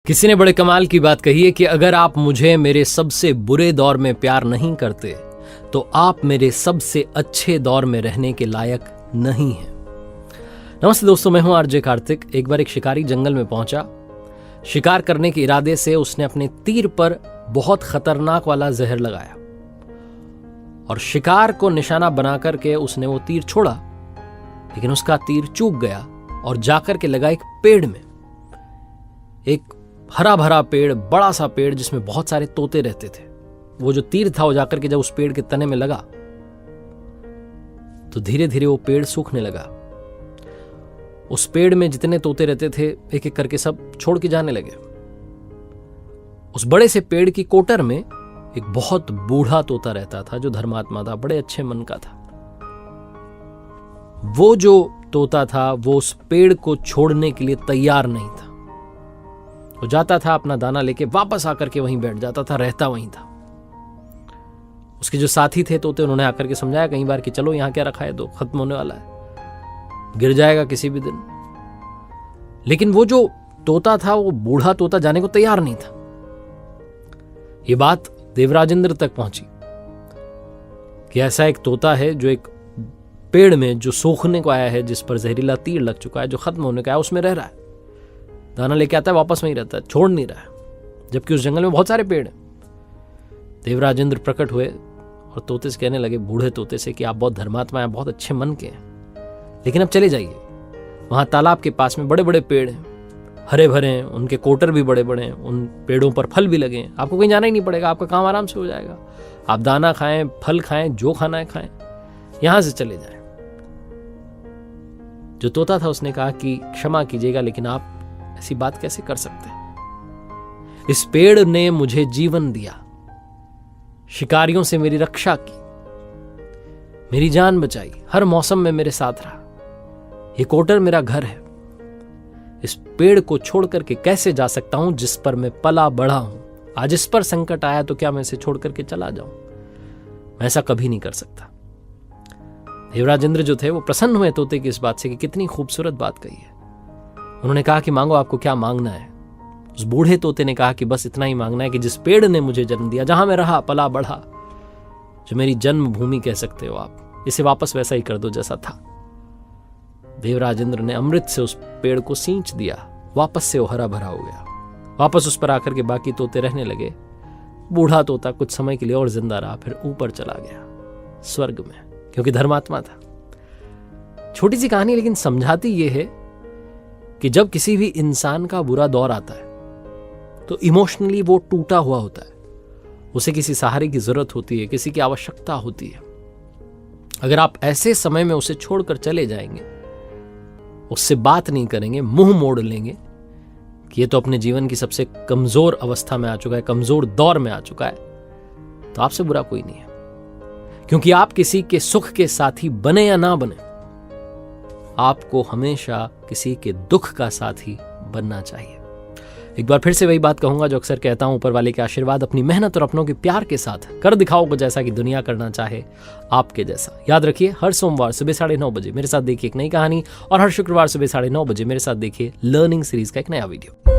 किसी ने बड़े कमाल की बात कही है कि अगर आप मुझे मेरे सबसे बुरे दौर में प्यार नहीं करते तो आप मेरे सबसे अच्छे दौर में रहने के लायक नहीं हैं। नमस्ते दोस्तों, मैं हूं आरजे कार्तिक। एक बार एक शिकारी जंगल में पहुंचा। शिकार करने के इरादे से उसने अपने तीर पर बहुत खतरनाक वाला जहर लगाया और शिकार को निशाना बना करके उसने वो तीर छोड़ा, लेकिन उसका तीर चूक गया और जाकर के लगा एक पेड़ में। एक हरा भरा पेड़, बड़ा सा पेड़ जिसमें बहुत सारे तोते रहते थे। वो जो तीर था वो जाकर के जब उस पेड़ के तने में लगा तो धीरे धीरे वो पेड़ सूखने लगा। उस पेड़ में जितने तोते रहते थे एक एक करके सब छोड़ के जाने लगे। उस बड़े से पेड़ की कोटर में एक बहुत बूढ़ा तोता रहता था जो धर्मात्मा था, बड़े अच्छे मन का था। वो जो तोता था वो उस पेड़ को छोड़ने के लिए तैयार नहीं था। वो जाता था अपना दाना लेके, वापस आकर के वहीं बैठ जाता था, रहता वहीं था। उसके जो साथी थे तोते, उन्होंने आकर के समझाया कई बार कि चलो यहाँ क्या रखा है, तो खत्म होने वाला है, गिर जाएगा किसी भी दिन। लेकिन वो जो तोता था, वो बूढ़ा तोता जाने को तैयार नहीं था। ये बात देवराजेंद्र तक पहुंची कि ऐसा एक तोता है जो एक पेड़ में जो सूखने को आया है, जिस पर जहरीला तीर लग चुका है, जो खत्म होने का है, उसमें रह रहा है। दाना लेके आता है, वापस वहीं रहता है, छोड़ नहीं रहा है, जबकि उस जंगल में बहुत सारे पेड़ हैं। देवराजेंद्र प्रकट हुए और तोते से कहने लगे, बूढ़े तोते से, कि आप बहुत धर्मात्मा हैं, बहुत अच्छे मन के हैं, लेकिन अब चले जाइए। वहां तालाब के पास में बड़े बड़े पेड़ हैं, हरे भरे हैं, उनके कोटर भी बड़े बड़े हैं, उन पेड़ों पर फल भी लगे हैं। आपको कहीं जाना ही नहीं पड़ेगा, आपका काम आराम से हो जाएगा। आप दाना खाएं, फल खाएं, जो खाना है खाएं, यहां से चले जाएं। जो तोता था उसने कहा कि क्षमा कीजिएगा, लेकिन आप ऐसी बात कैसे कर सकते हैं? इस पेड़ ने मुझे जीवन दिया, शिकारियों से मेरी रक्षा की, मेरी जान बचाई, हर मौसम में मेरे साथ रहा। ये कोटर मेरा घर है। इस पेड़ को छोड़ करके कैसे जा सकता हूं जिस पर मैं पला बढ़ा हूं? आज इस पर संकट आया तो क्या मैं इसे छोड़ करके चला जाऊं? मैं ऐसा कभी नहीं कर सकता। देवराजेंद्र जो थे वो प्रसन्न हुए तोते की इस बात से कि कितनी खूबसूरत बात कही है। उन्होंने कहा कि मांगो, आपको क्या मांगना है? उस बूढ़े तोते ने कहा कि बस इतना ही मांगना है कि जिस पेड़ ने मुझे जन्म दिया, जहां मैं रहा, पला बढ़ा, जो मेरी जन्मभूमि कह सकते हो आप, इसे वापस वैसा ही कर दो जैसा था। देवराजेंद्र ने अमृत से उस पेड़ को सींच दिया, वापस से वो हरा भरा हो गया। वापस उस पर आकर के बाकी तोते रहने लगे। बूढ़ा तोता कुछ समय के लिए और जिंदा रहा, फिर ऊपर चला गया स्वर्ग में, क्योंकि धर्मात्मा था। छोटी सी कहानी, लेकिन समझाती ये है कि जब किसी भी इंसान का बुरा दौर आता है तो इमोशनली वो टूटा हुआ होता है, उसे किसी सहारे की जरूरत होती है, किसी की आवश्यकता होती है। अगर आप ऐसे समय में उसे छोड़कर चले जाएंगे, उससे बात नहीं करेंगे, मुंह मोड़ लेंगे कि ये तो अपने जीवन की सबसे कमजोर अवस्था में आ चुका है, कमजोर दौर में आ चुका है, तो आपसे बुरा कोई नहीं है। क्योंकि आप किसी के सुख के साथी बने या ना बने, आपको हमेशा किसी के दुख का साथी बनना चाहिए। एक बार फिर से वही बात कहूंगा जो अक्सर कहता हूं, ऊपर वाले के आशीर्वाद, अपनी मेहनत और अपनों के प्यार के साथ कर दिखाओ को जैसा कि दुनिया करना चाहे आपके जैसा। याद रखिए, हर सोमवार सुबह 9:30 बजे मेरे साथ देखिए एक नई कहानी, और हर शुक्रवार सुबह 9:30 बजे मेरे साथ देखिए लर्निंग सीरीज का एक नया वीडियो।